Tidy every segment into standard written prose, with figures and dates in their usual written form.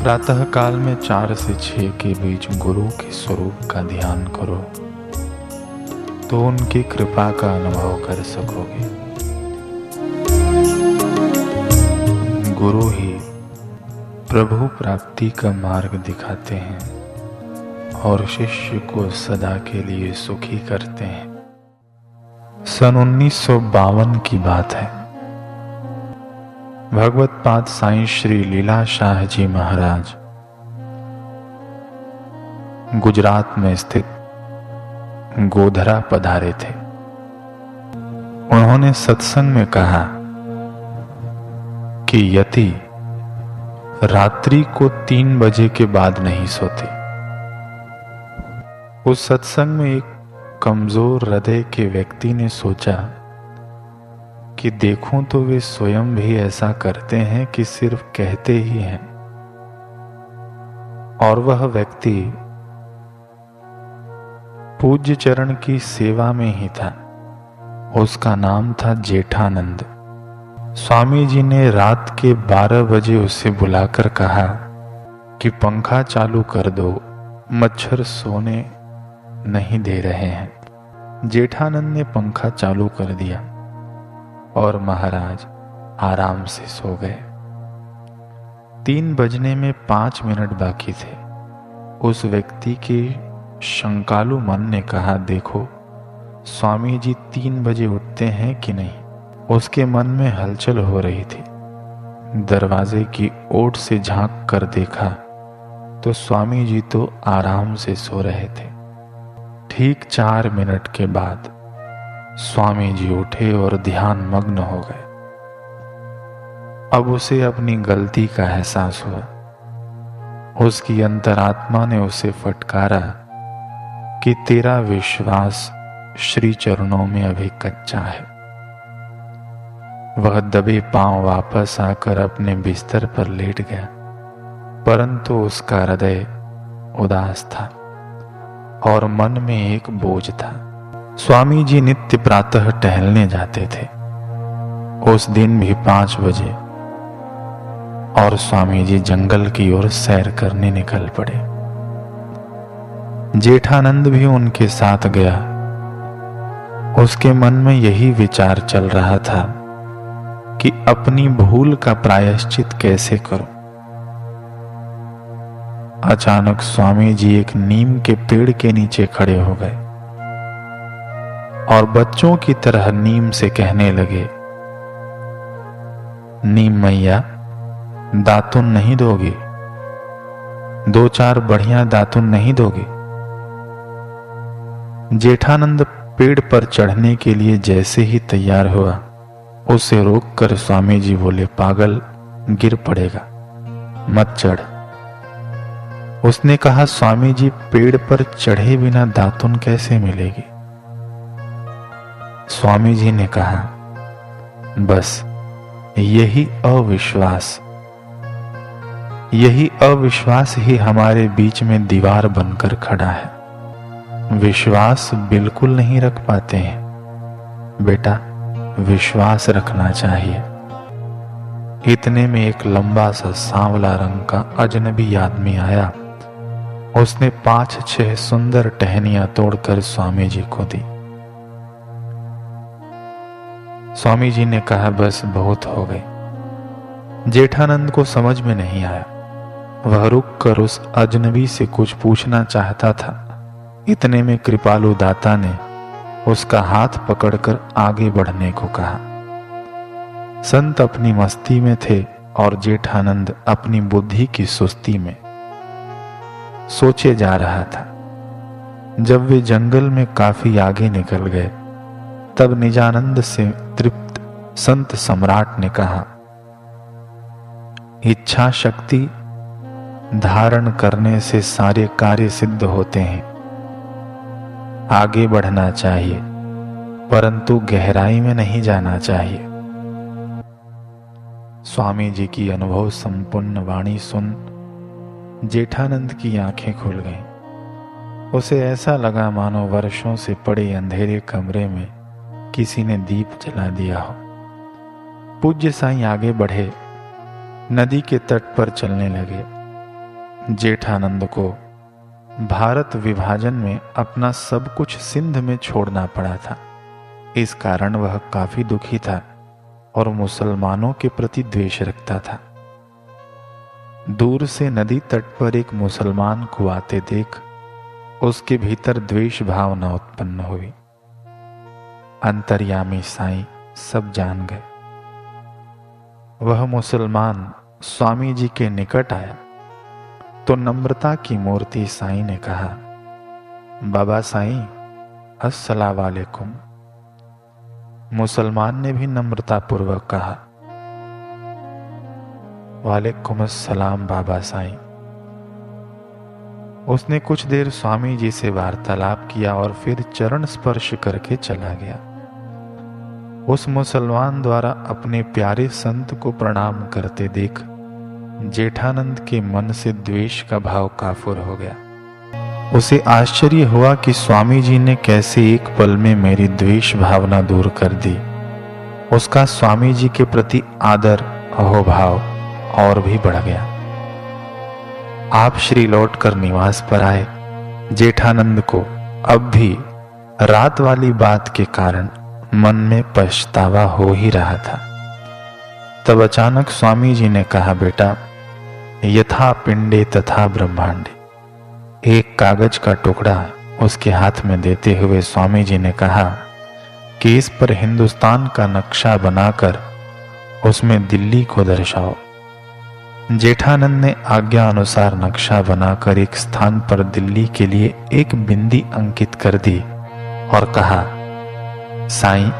प्रातः काल में 4 से 6 के बीच गुरु के स्वरूप का ध्यान करो तो उनकी कृपा का अनुभव कर सकोगे। गुरु ही प्रभु प्राप्ति का मार्ग दिखाते हैं और शिष्य को सदा के लिए सुखी करते हैं। सन 1952 की बात है। भगवत पाद साईं श्री लीला शाह जी महाराज गुजरात में स्थित गोधरा पधारे थे। उन्होंने सत्संग में कहा कि यति रात्रि को 3 बजे के बाद नहीं सोते। उस सत्संग में एक कमजोर हृदय के व्यक्ति ने सोचा कि देखूं तो वे स्वयं भी ऐसा करते हैं कि सिर्फ कहते ही हैं। और वह व्यक्ति पूज्य चरण की सेवा में ही था। उसका नाम था जेठानंद। स्वामी जी ने रात के 12 बजे उसे बुलाकर कहा कि पंखा चालू कर दो, मच्छर सोने नहीं दे रहे हैं। जेठानंद ने पंखा चालू कर दिया और महाराज आराम से सो गए। 3 बजने में 5 मिनट बाकी थे। उस व्यक्ति के शंकालु मन ने कहा, देखो स्वामी जी 3 बजे उठते हैं कि नहीं। उसके मन में हलचल हो रही थी। दरवाजे की ओट से झांक कर देखा तो स्वामी जी तो आराम से सो रहे थे। ठीक 4 मिनट के बाद स्वामी जी उठे और ध्यान मग्न हो गए। अब उसे अपनी गलती का एहसास हुआ। उसकी अंतरात्मा ने उसे फटकारा कि तेरा विश्वास श्री चरणों में अभी कच्चा है। वह दबे पांव वापस आकर अपने बिस्तर पर लेट गया, परंतु उसका हृदय उदास था और मन में एक बोझ था। स्वामी जी नित्य प्रातः टहलने जाते थे। उस दिन भी 5 बजे और स्वामी जी जंगल की ओर सैर करने निकल पड़े। जेठानंद भी उनके साथ गया। उसके मन में यही विचार चल रहा था कि अपनी भूल का प्रायश्चित कैसे करूं। अचानक स्वामी जी एक नीम के पेड़ के नीचे खड़े हो गए और बच्चों की तरह नीम से कहने लगे, नीम मैया दातुन नहीं दोगे? 2-4 बढ़िया दातुन नहीं दोगे? जेठानंद पेड़ पर चढ़ने के लिए जैसे ही तैयार हुआ, उसे रोककर स्वामी जी बोले, पागल, गिर पड़ेगा, मत चढ़। उसने कहा, स्वामी जी पेड़ पर चढ़े बिना दातुन कैसे मिलेगी? स्वामी जी ने कहा, बस यही अविश्वास ही हमारे बीच में दीवार बनकर खड़ा है। विश्वास बिल्कुल नहीं रख पाते हैं। बेटा, विश्वास रखना चाहिए। इतने में एक लंबा सा सांवला रंग का अजनबी आदमी आया। उसने 5-6 सुंदर टहनियां तोड़कर स्वामी जी को दी। स्वामी जी ने कहा, बस बहुत हो गए। जेठानंद को समझ में नहीं आया। वह रुककर उस अजनबी से कुछ पूछना चाहता था। इतने में कृपालु दाता ने उसका हाथ पकड़कर आगे बढ़ने को कहा। संत अपनी मस्ती में थे और जेठानंद अपनी बुद्धि की सुस्ती में सोचे जा रहा था। जब वे जंगल में काफी आगे निकल गए, तब निजानंद से तृप्त संत सम्राट ने कहा, इच्छा शक्ति धारण करने से सारे कार्य सिद्ध होते हैं। आगे बढ़ना चाहिए, परंतु गहराई में नहीं जाना चाहिए। स्वामी जी की अनुभव संपन्न वाणी सुन जेठानंद की आंखें खुल गईं। उसे ऐसा लगा मानो वर्षों से पड़े अंधेरे कमरे में किसी ने दीप जला दिया हो। पूज्य साईं आगे बढ़े, नदी के तट पर चलने लगे। जेठानंद को भारत विभाजन में अपना सब कुछ सिंध में छोड़ना पड़ा था। इस कारण वह काफी दुखी था और मुसलमानों के प्रति द्वेष रखता था। दूर से नदी तट पर एक मुसलमान को आते देख उसके भीतर द्वेष भावना उत्पन्न हुई। अंतर्यामी साईं सब जान गए। वह मुसलमान स्वामी जी के निकट आया तो नम्रता की मूर्ति साईं ने कहा, बाबा साईं, अस्सलाम वालेकुम। मुसलमान ने भी नम्रता पूर्वक कहा, वालेकुम अस्सलाम बाबा साईं। उसने कुछ देर स्वामी जी से वार्तालाप किया और फिर चरण स्पर्श करके चला गया। उस मुसलमान द्वारा अपने प्यारे संत को प्रणाम करते देख जेठानंद के मन से द्वेष का भाव काफुर हो गया। उसे आश्चर्य हुआ कि स्वामी जी ने कैसे एक पल में मेरी द्वेष भावना दूर कर दी। उसका स्वामी जी के प्रति आदर अहोभाव और भी बढ़ गया। आप श्री लौट कर निवास पर आए। जेठानंद को अब भी रात वाली बात के कारण मन में पछतावा हो ही रहा था। तब अचानक स्वामी जी ने कहा, बेटा, यथा पिंडे तथा ब्रह्मांडे। एक कागज का टुकड़ा उसके हाथ में देते हुए स्वामी जी ने कहा कि इस पर हिंदुस्तान का नक्शा बनाकर उसमें दिल्ली को दर्शाओ। जेठानंद ने आज्ञा अनुसार नक्शा बनाकर एक स्थान पर दिल्ली के लिए एक बिंदी अंकित कर दी और कहा, साईं,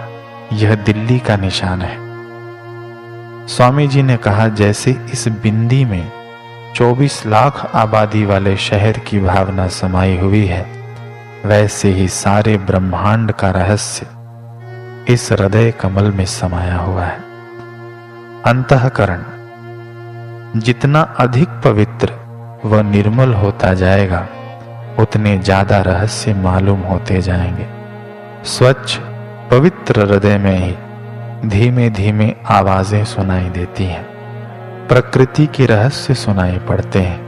यह दिल्ली का निशान है। स्वामी जी ने कहा, जैसे इस बिंदी में 24 लाख आबादी वाले शहर की भावना समाई हुई है, वैसे ही सारे ब्रह्मांड का रहस्य इस हृदय कमल में समाया हुआ है। अंतःकरण जितना अधिक पवित्र व निर्मल होता जाएगा, उतने ज्यादा रहस्य मालूम होते जाएंगे। स्वच्छ पवित्र हृदय में ही धीमे धीमे आवाजें सुनाई देती हैं। प्रकृति के रहस्य सुनाई पड़ते हैं,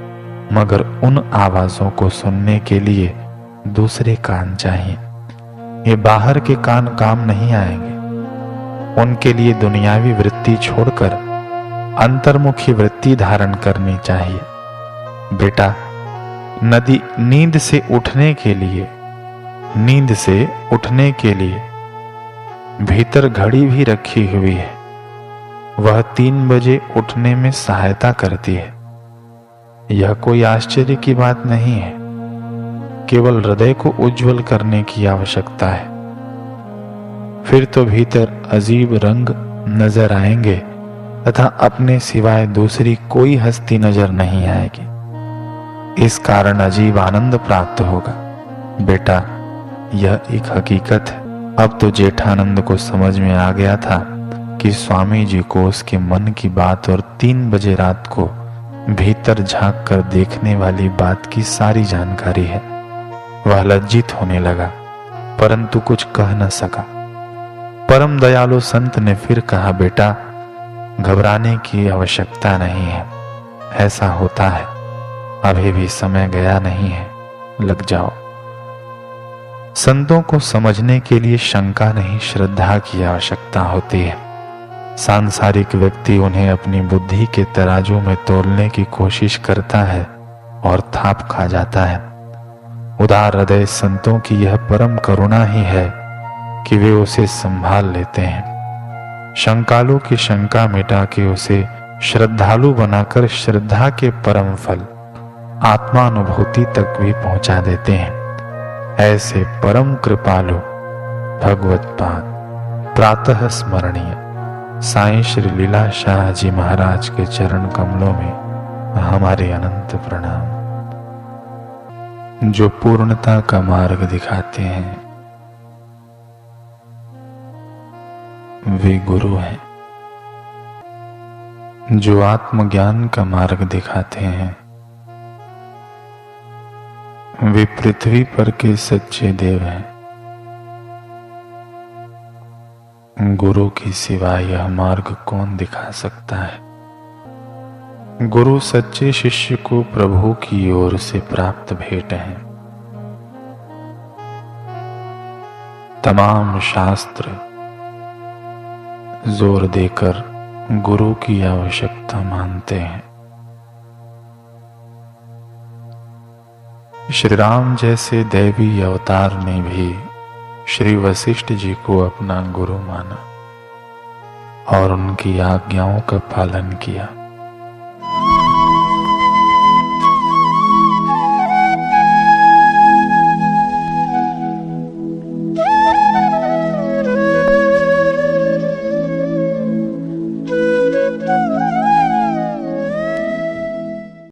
मगर उन आवाजों को सुनने के लिए दूसरे कान चाहिए। ये बाहर के कान काम नहीं आएंगे। उनके लिए दुनियावी वृत्ति छोड़कर अंतर्मुखी वृत्ति धारण करनी चाहिए। बेटा, नींद से उठने के लिए भीतर घड़ी भी रखी हुई है। वह 3 बजे उठने में सहायता करती है। यह कोई आश्चर्य की बात नहीं है। केवल हृदय को उज्जवल करने की आवश्यकता है। फिर तो भीतर अजीब रंग नजर आएंगे तथा अपने सिवाय दूसरी कोई हस्ती नजर नहीं आएगी। इस कारण अजीब आनंद प्राप्त होगा। बेटा, यह एक हकीकत है। अब तो जेठानंद को समझ में आ गया था कि स्वामी जी को उसके मन की बात और 3 बजे रात को भीतर झांक कर देखने वाली बात की सारी जानकारी है। वह लज्जित होने लगा, परंतु कुछ कह न सका। परम दयालु संत ने फिर कहा, बेटा, घबराने की आवश्यकता नहीं है। ऐसा होता है, अभी भी समय गया नहीं है, लग जाओ। संतों को समझने के लिए शंका नहीं, श्रद्धा की आवश्यकता होती है। सांसारिक व्यक्ति उन्हें अपनी बुद्धि के तराजू में तोलने की कोशिश करता है और थाप खा जाता है। उदार हृदय संतों की यह परम करुणा ही है कि वे उसे संभाल लेते हैं। शंकालु की शंका मिटा के उसे श्रद्धालु बनाकर श्रद्धा के परम फल आत्मानुभूति तक भी पहुंचा देते हैं। ऐसे परम कृपालु भगवत पाद प्रातः स्मरणीय साईं श्री लीला शाह जी महाराज के चरण कमलों में हमारे अनंत प्रणाम। जो पूर्णता का मार्ग दिखाते हैं वे गुरु हैं। जो आत्मज्ञान का मार्ग दिखाते हैं वे पृथ्वी पर के सच्चे देव हैं। गुरु के सिवा यह मार्ग कौन दिखा सकता है। गुरु सच्चे शिष्य को प्रभु की ओर से प्राप्त भेंट है। तमाम शास्त्र जोर देकर गुरु की आवश्यकता मानते हैं। श्री राम जैसे दैवी अवतार ने भी श्री वशिष्ठ जी को अपना गुरु माना और उनकी आज्ञाओं का पालन किया।